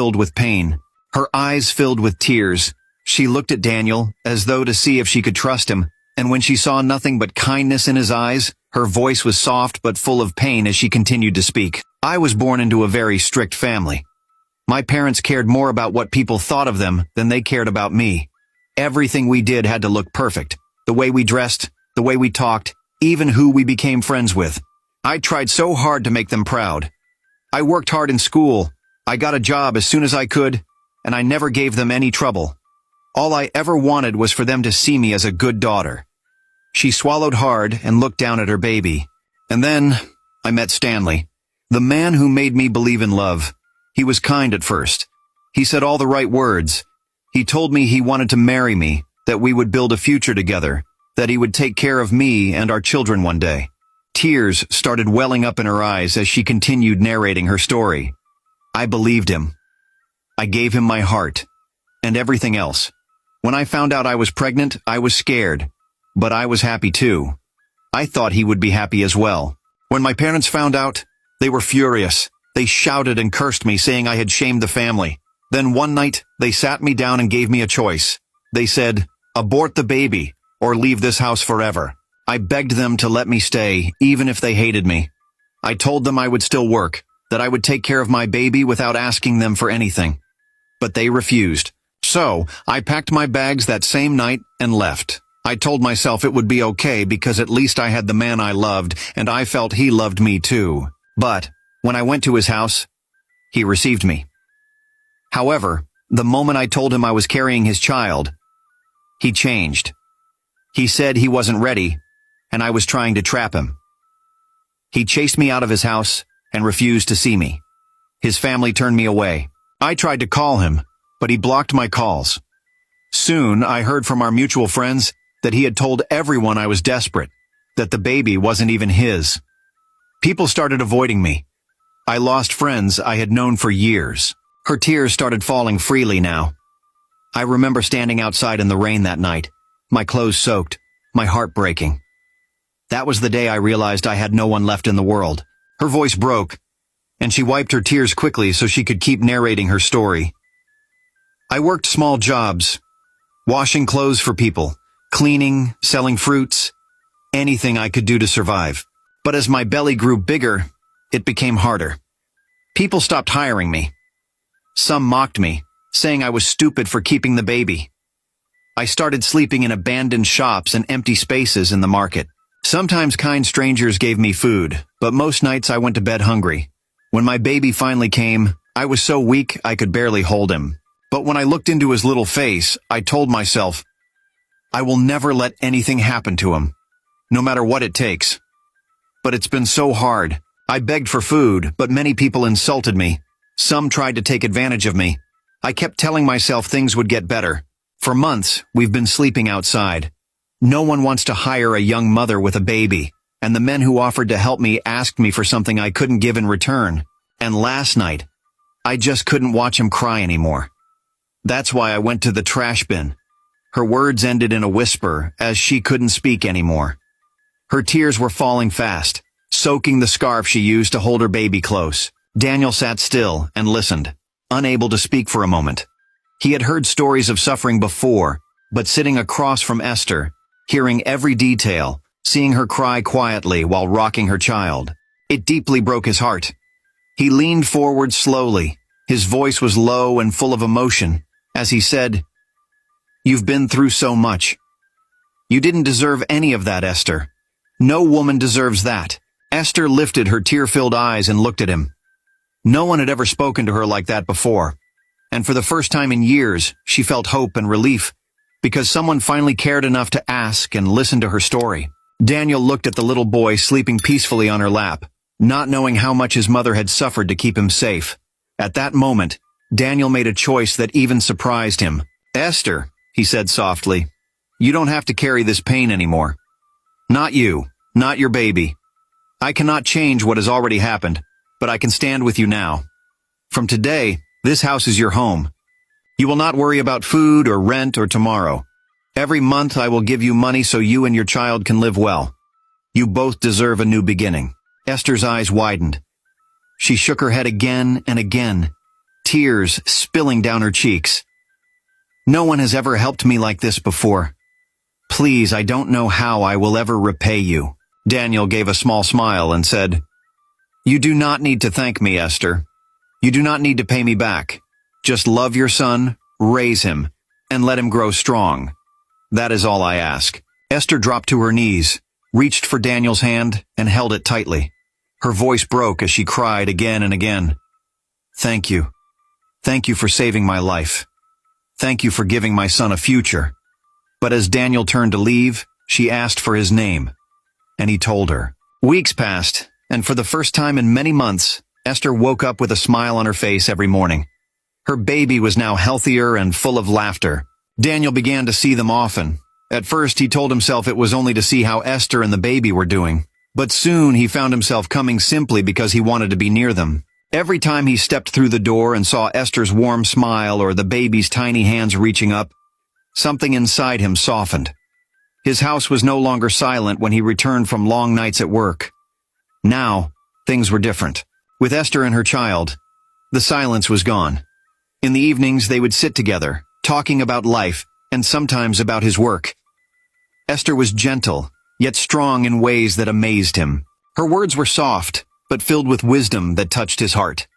filled with pain. Her eyes filled with tears. She looked at Daniel, as though to see if she could trust him, and when she saw nothing but kindness in his eyes, her voice was soft but full of pain as she continued to speak. I was born into a very strict family. My parents cared more about what people thought of them than they cared about me. Everything we did had to look perfect. The way we dressed, the way we talked, even who we became friends with. I tried so hard to make them proud. I worked hard in school. I got a job as soon as I could, and I never gave them any trouble. All I ever wanted was for them to see me as a good daughter. She swallowed hard and looked down at her baby. And then I met Stanley, the man who made me believe in love. He was kind at first. He said all the right words. He told me he wanted to marry me, that we would build a future together, that he would take care of me and our children one day. Tears started welling up in her eyes as she continued narrating her story. I believed him. I gave him my heart, and everything else. When I found out I was pregnant, I was scared, but I was happy too. I thought he would be happy as well. When my parents found out, they were furious. They shouted and cursed me, saying I had shamed the family. Then one night, they sat me down and gave me a choice. They said, abort the baby, or leave this house forever. I begged them to let me stay, even if they hated me. I told them I would still work, that I would take care of my baby without asking them for anything. But they refused. So, I packed my bags that same night and left. I told myself it would be okay because at least I had the man I loved, and I felt he loved me too. But, when I went to his house, he received me. However, the moment I told him I was carrying his child, he changed. He said he wasn't ready, and I was trying to trap him. He chased me out of his house and refused to see me. His family turned me away. I tried to call him, but he blocked my calls. Soon, I heard from our mutual friends that he had told everyone I was desperate, that the baby wasn't even his. People started avoiding me. I lost friends I had known for years. Her tears started falling freely now. I remember standing outside in the rain that night, my clothes soaked, my heart breaking. That was the day I realized I had no one left in the world. Her voice broke, and she wiped her tears quickly so she could keep narrating her story. I worked small jobs, washing clothes for people, cleaning, selling fruits, anything I could do to survive. But as my belly grew bigger, it became harder. People stopped hiring me. Some mocked me, saying I was stupid for keeping the baby. I started sleeping in abandoned shops and empty spaces in the market. Sometimes kind strangers gave me food, but most nights I went to bed hungry. When my baby finally came, I was so weak I could barely hold him. But when I looked into his little face, I told myself, I will never let anything happen to him, no matter what it takes. But it's been so hard. I begged for food, but many people insulted me. Some tried to take advantage of me. I kept telling myself things would get better. For months, we've been sleeping outside. No one wants to hire a young mother with a baby, and the men who offered to help me asked me for something I couldn't give in return. And last night, I just couldn't watch him cry anymore. That's why I went to the trash bin. Her words ended in a whisper, as she couldn't speak anymore. Her tears were falling fast, soaking the scarf she used to hold her baby close. Daniel sat still and listened, unable to speak for a moment. He had heard stories of suffering before, but sitting across from Esther, hearing every detail, seeing her cry quietly while rocking her child, it deeply broke his heart. He leaned forward slowly. His voice was low and full of emotion, as he said, "You've been through so much. You didn't deserve any of that, Esther. No woman deserves that." Esther lifted her tear-filled eyes and looked at him. No one had ever spoken to her like that before, and for the first time in years, she felt hope and relief, because someone finally cared enough to ask and listen to her story. Daniel looked at the little boy sleeping peacefully on her lap, not knowing how much his mother had suffered to keep him safe. At that moment, Daniel made a choice that even surprised him. "Esther," he said softly, "you don't have to carry this pain anymore. Not you, not your baby. I cannot change what has already happened, but I can stand with you now. From today, this house is your home. You will not worry about food or rent or tomorrow. Every month I will give you money so you and your child can live well. You both deserve a new beginning." Esther's eyes widened. She shook her head again and again. tears spilling down her cheeks. "No one has ever helped me like this before. Please, I don't know how I will ever repay you." Daniel gave a small smile and said, "You do not need to thank me, Esther. You do not need to pay me back. Just love your son, raise him, and let him grow strong. That is all I ask." Esther dropped to her knees, reached for Daniel's hand, and held it tightly. Her voice broke as she cried again and again. "Thank you. Thank you for saving my life. Thank you for giving my son a future." But as Daniel turned to leave, she asked for his name, and he told her. Weeks passed, and for the first time in many months, Esther woke up with a smile on her face every morning. Her baby was now healthier and full of laughter. Daniel began to see them often. At first, he told himself it was only to see how Esther and the baby were doing. But soon he found himself coming simply because he wanted to be near them. Every time he stepped through the door and saw Esther's warm smile or the baby's tiny hands reaching up, something inside him softened. His house was no longer silent when he returned from long nights at work. Now, things were different. With Esther and her child, the silence was gone. In the evenings, they would sit together, talking about life and sometimes about his work. Esther was gentle, yet strong in ways that amazed him. Her words were soft, but filled with wisdom that touched his heart.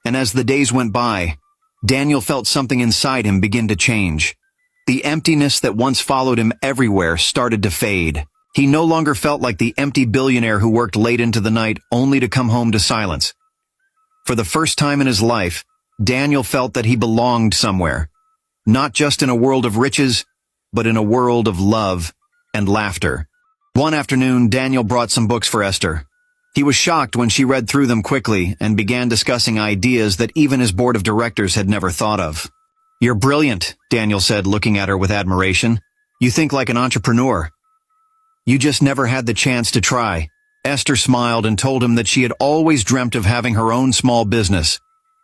And as the days went by, Daniel felt something inside him begin to change. The emptiness that once followed him everywhere started to fade. He no longer felt like the empty billionaire who worked late into the night only to come home to silence. For the first time in his life, Daniel felt that he belonged somewhere. Not just in a world of riches, but in a world of love and laughter. One afternoon, Daniel brought some books for Esther. He was shocked when she read through them quickly and began discussing ideas that even his board of directors had never thought of. "You're brilliant," Daniel said, looking at her with admiration. "You think like an entrepreneur. You just never had the chance to try." Esther smiled and told him that she had always dreamt of having her own small business,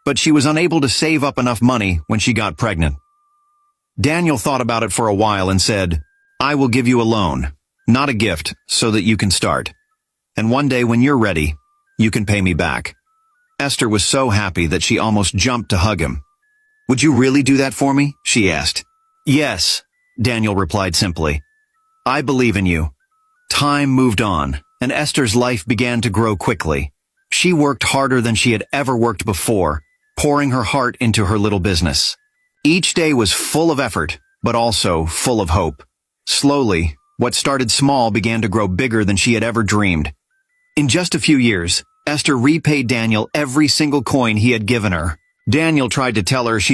but she was unable to save up enough money when she got pregnant. Daniel thought about it for a while and said, "I will give you a loan, not a gift, so that you can start. And one day when you're ready, you can pay me back." Esther was so happy that she almost jumped to hug him. "Would you really do that for me?" she asked. "Yes," Daniel replied simply. "I believe in you." Time moved on, and Esther's life began to grow quickly. She worked harder than she had ever worked before, pouring her heart into her little business. Each day was full of effort, but also full of hope. Slowly, what started small began to grow bigger than she had ever dreamed. In just a few years, Esther repaid Daniel every single coin he had given her. Daniel tried to tell her she